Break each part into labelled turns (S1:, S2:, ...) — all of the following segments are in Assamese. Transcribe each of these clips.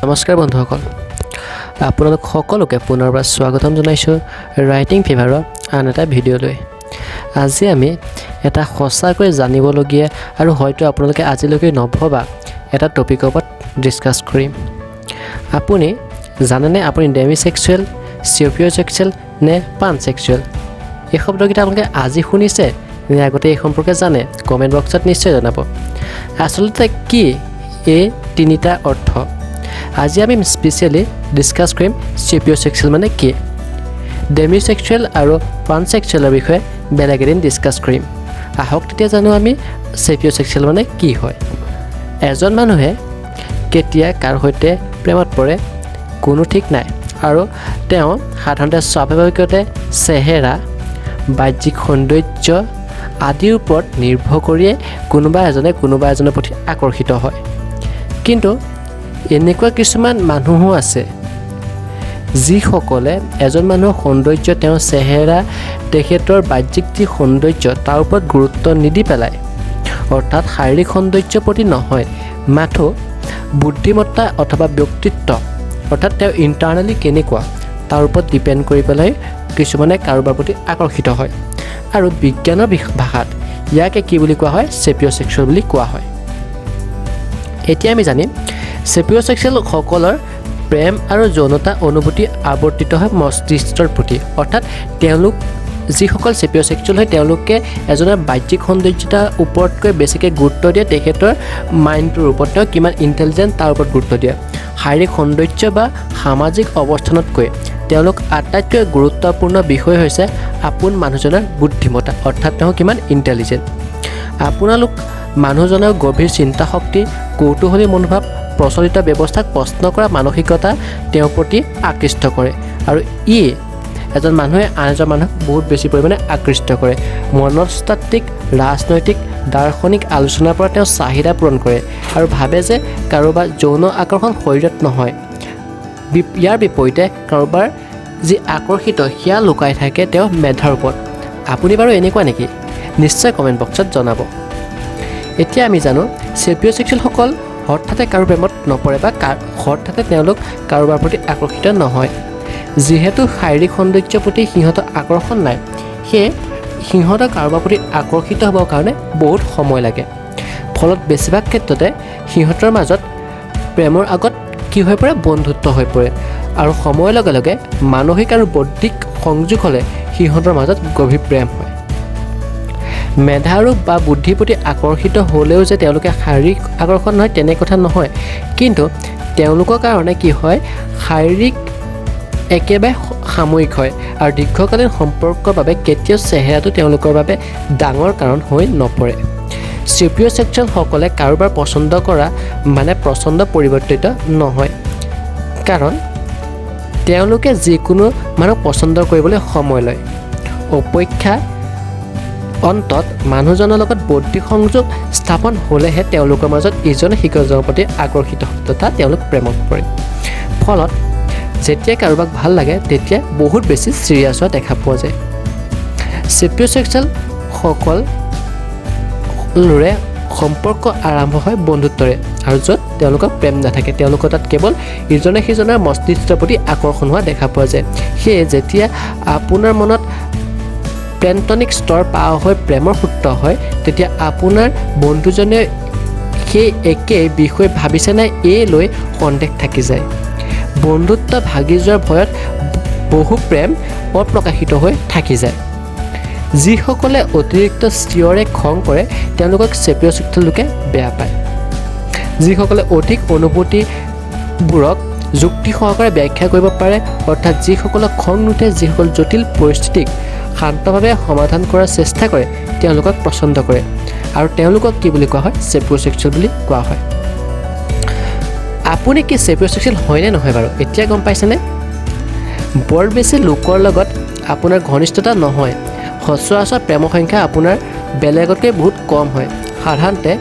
S1: নমস্কাৰ বন্ধুসকল, আপোনালোক সকলোকে পুনৰবাৰ স্বাগতম জনাইছোঁ ৰাইটিং ফিভাৰৰ আন এটা ভিডিঅ'লৈ। আজি আমি এটা সঁচাকৈ জানিবলগীয়া আৰু হয়তো আপোনালোকে আজিলৈকে নভবা এটা টপিকৰ ওপৰত ডিছকাছ কৰিম। আপুনি জানেনে আপুনি ডেমিছেক্সুৱেল, চেপিঅ'ছেক্সুৱেল নে পানছেক্সুৱেল? এই শব্দকেইটা আপোনালোকে আজি শুনিছে নে আগতে এই সম্পৰ্কে জানে? কমেণ্ট বক্সত নিশ্চয় জনাব। আচলতে কি এই তিনিটা অৰ্থ? আজি আমি স্পেচিয়েলি ডিছকাছ কৰিম চেপিঅ'ছেক্সুৱেল মানে কি, ডেমিছেক্সুৱেল আৰু পানছেক্সুৱেলৰ বিষয়ে বেলেগ এদিন ডিছকাছ কৰিম। আহক তেতিয়া জানো আমি চেপিঅ'ছেক্সুৱেল মানে কি হয়। এজন মানুহে কেতিয়া কাৰ সৈতে প্ৰেমত পৰে কোনো ঠিক নাই, আৰু তেওঁ সাধাৰণতে স্বাভাৱিকতে চেহেৰা, বাহ্যিক সৌন্দৰ্য আদিৰ ওপৰত নিৰ্ভৰ কৰিয়ে কোনোবা এজনৰ প্ৰতি আকৰ্ষিত হয়। কিন্তু এনেকুৱা কিছুমান মানুহো আছে যিসকলে এজন মানুহৰ সৌন্দৰ্য, তেওঁৰ চেহেৰা, তেখেতৰ বাহ্যিক যি সৌন্দৰ্য তাৰ ওপৰত গুৰুত্ব নিদি পেলাই, অৰ্থাৎ শাৰীৰিক সৌন্দৰ্যৰ প্ৰতি নহয়, মাথো বুদ্ধিমত্তা অথবা ব্যক্তিত্ব, অৰ্থাৎ তেওঁ ইণ্টাৰনেলি কেনেকুৱা তাৰ ওপৰত ডিপেণ্ড কৰি পেলাই কিছুমানে কাৰোবাৰ প্ৰতি আকৰ্ষিত হয়। আৰু বিজ্ঞানৰ ভাষাত ইয়াকে কি বুলি কোৱা হয়? চেপিঅ'ছেক্সুৱেল বুলি কোৱা হয়। এতিয়া আমি জানিম চেপিঅ'ছেক্সুৱেলসকলৰ প্ৰেম আৰু যৌনতা অনুভূতি আৱৰ্তিত হয় মস্তিষ্কৰ প্ৰতি, অৰ্থাৎ তেওঁলোক যিসকল চেপিঅ'ছেক্সুৱেল হয় তেওঁলোকে এজনৰ বাহ্যিক সৌন্দৰ্যতাৰ ওপৰতকৈ বেছিকৈ গুৰুত্ব দিয়ে তেখেতৰ মাইণ্ডটোৰ ওপৰত, তেওঁ কিমান ইণ্টেলিজেণ্ট তাৰ ওপৰত গুৰুত্ব দিয়ে। শাৰীৰিক সৌন্দৰ্য বা সামাজিক অৱস্থানতকৈ তেওঁলোক আটাইতকৈ গুৰুত্বপূৰ্ণ বিষয় হৈছে আপোন মানুহজনৰ বুদ্ধিমত্তা, অৰ্থাৎ তেওঁ কিমান ইণ্টেলিজেণ্ট। আপোনালোক মানুহজনৰ গভীৰ চিন্তা শক্তি, কৌতূহলী মনোভাৱ, প্ৰচলিত ব্যৱস্থাক প্ৰশ্ন কৰা মানসিকতা তেওঁৰ প্ৰতি আকৃষ্ট কৰে, আৰু ই এজন মানুহে আন এজন মানুহক বহুত বেছি পৰিমাণে আকৃষ্ট কৰে। মনস্তাত্ত্বিক, ৰাজনৈতিক, দাৰ্শনিক আলোচনাৰ পৰা তেওঁ চাহিদা পূৰণ কৰে আৰু ভাবে যে কাৰোবাৰ যৌন আকৰ্ষণ শৰীৰত নহয়, ইয়াৰ বিপৰীতে কাৰোবাৰ যি আকৰ্ষিত সেয়া লুকাই থাকে তেওঁ মেধাৰ ওপৰত। আপুনি বাৰু এনেকুৱা নেকি? নিশ্চয় কমেণ্ট বক্সত জনাব। এতিয়া আমি জানো চেপিঅ'ছেক্সুৱেলসকল হঠাতে কাৰো প্ৰেমত নপৰে বা হঠাতে তেওঁলোক কাৰোবাৰ প্ৰতি আকৰ্ষিত নহয়। যিহেতু শাৰীৰিক সৌন্দৰ্যৰ প্ৰতি সিহঁতৰ আকৰ্ষণ নাই, সেয়ে সিহঁতৰ কাৰোবাৰ প্ৰতি আকৰ্ষিত হ'বৰ কাৰণে বহুত সময় লাগে। ফলত বেছিভাগ ক্ষেত্ৰতে সিহঁতৰ মাজত প্ৰেমৰ আগত কি হৈ পৰে? বন্ধুত্ব হৈ পৰে, আৰু সময়ৰ লগে লগে মানসিক আৰু বৌদ্ধিক সংযোগ হ'লে সিহঁতৰ মাজত গভীৰ প্ৰেম হয়। মেধা আৰু বা বুদ্ধিৰ প্ৰতি আকৰ্ষিত হ'লেও যে তেওঁলোকে শাৰীৰিক আকৰ্ষণ নহয় তেনে কথা নহয়, কিন্তু তেওঁলোকৰ কাৰণে কি হয়? শাৰীৰিক একেবাৰে সাময়িক হয়, আৰু দীৰ্ঘকালীন সম্পৰ্কৰ বাবে কেতিয়াও চেহেৰাটো তেওঁলোকৰ বাবে ডাঙৰ কাৰণ হৈ নপৰে। চেপিঅ'ছেক্সুৱেলসকলে কাৰোবাৰ পচন্দ কৰা মানে পচন্দ পৰিৱৰ্তিত নহয়, কাৰণ তেওঁলোকে যিকোনো মানুহক পচন্দ কৰিবলৈ সময় লয়। অপেক্ষা অন্তত মানুহজনৰ লগত বৌদ্ধিক সংযোগ স্থাপন হ'লেহে তেওঁলোকৰ মাজত ইজনে সিজনৰ প্ৰতি আকৰ্ষিত তথা তেওঁলোক প্ৰেমত পৰে। ফলত যেতিয়া কাৰোবাক ভাল লাগে তেতিয়া বহুত বেছি চিৰিয়াছ হোৱা দেখা পোৱা যায়। চেপিঅ'ছেক্সুৱেলসকলৰে সম্পৰ্ক আৰম্ভ হয় বন্ধুত্বৰে, আৰু য'ত তেওঁলোকৰ প্ৰেম নাথাকে, তেওঁলোকৰ তাত কেৱল ইজনে সিজনৰ মস্তিষ্কৰ প্ৰতি আকৰ্ষণ হোৱা দেখা পোৱা যায়। সেয়ে যেতিয়া আপোনাৰ মনত প্লেটনিক স্তৰ পাৰ হৈ প্ৰেমৰ সূত্ৰ হয়, তেতিয়া আপোনাৰ বন্ধুজনে সেই একে বিষয়ে ভাবিছেনে এই লৈ সন্দেহ থাকি যায়। বন্ধুত্ব ভাগি যোৱাৰ ভয়ত বহু প্ৰেম অপ্ৰকাশিত হৈ থাকি যায়। যিসকলে অতিৰিক্ত চিঞৰে খং কৰে তেওঁলোকক চেপিঅ'ছেক্সুৱেল লোকে বেয়া পায়। যিসকলে অধিক অনুভূতিবোৰক যুক্তি সহকাৰে ব্যাখ্যা কৰিব পাৰে, অৰ্থাৎ যিসকলক খং নুঠে, যিসকল জটিল পৰিস্থিতিক শান্তভাৱে সমাধান কৰাৰ চেষ্টা কৰে তেওঁলোকক পচন্দ কৰে, আৰু তেওঁলোকক কি বুলি কোৱা হয়? চেপিঅ'ছেক্সুৱেল বুলি কোৱা হয়। আপুনি কি চেপিঅ'ছেক্সুৱেল হয়নে নহয় বাৰু? এতিয়া গম পাইছেনে? বৰ বেছি লোকৰ লগত আপোনাৰ ঘনিষ্ঠতা নহয়, সচৰাচৰ প্ৰেমৰ সংখ্যা আপোনাৰ বেলেগতকৈ বহুত কম হয়। সাধাৰণতে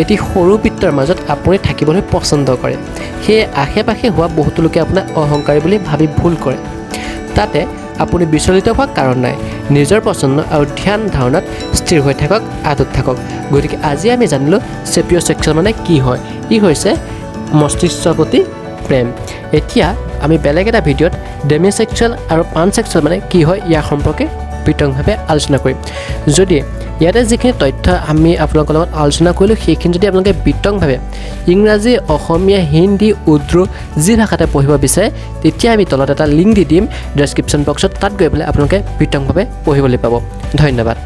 S1: এটি সৰু বৃত্তৰ মাজত আপুনি থাকিবলৈ পচন্দ কৰে, সেয়ে আশে পাশে হোৱা বহুতো লোকে আপোনাক অহংকাৰী বুলি ভাবি ভুল কৰে। তাতে আপুনি বিচলিত হোৱাৰ কাৰণ নাই। নিজৰ পচন্দ আৰু ধ্যান ধাৰণাত স্থিৰ হৈ থাকক, আঁতত থাকক। গতিকে আজি আমি জানিলোঁ চেপিঅ'ছেক্সুৱেল মানে কি হয়। ই হৈছে মস্তিষ্কৰ প্ৰতি প্ৰেম। এতিয়া আমি বেলেগ এটা ভিডিঅ'ত ডেমিছেক্সুৱেল আৰু পানছেক্সুৱেল মানে কি হয় ইয়াৰ সম্পৰ্কে বিতংভাৱে আলোচনা কৰিম। যদি ইয়াতে যিখিনি তথ্য আমি আপোনালোকৰ লগত আলোচনা কৰিলোঁ সেইখিনি যদি আপোনালোকে বিতংভাৱে ইংৰাজী, অসমীয়া, হিন্দী, উৰ্দু যি ভাষাতে পঢ়িব বিচাৰে তেতিয়া আমি তলত এটা লিংক দি দিম ডেছক্ৰিপশ্যন বক্সত, তাত গৈ পেলাই আপোনালোকে বিতংভাৱে পঢ়িবলৈ পাব। ধন্যবাদ।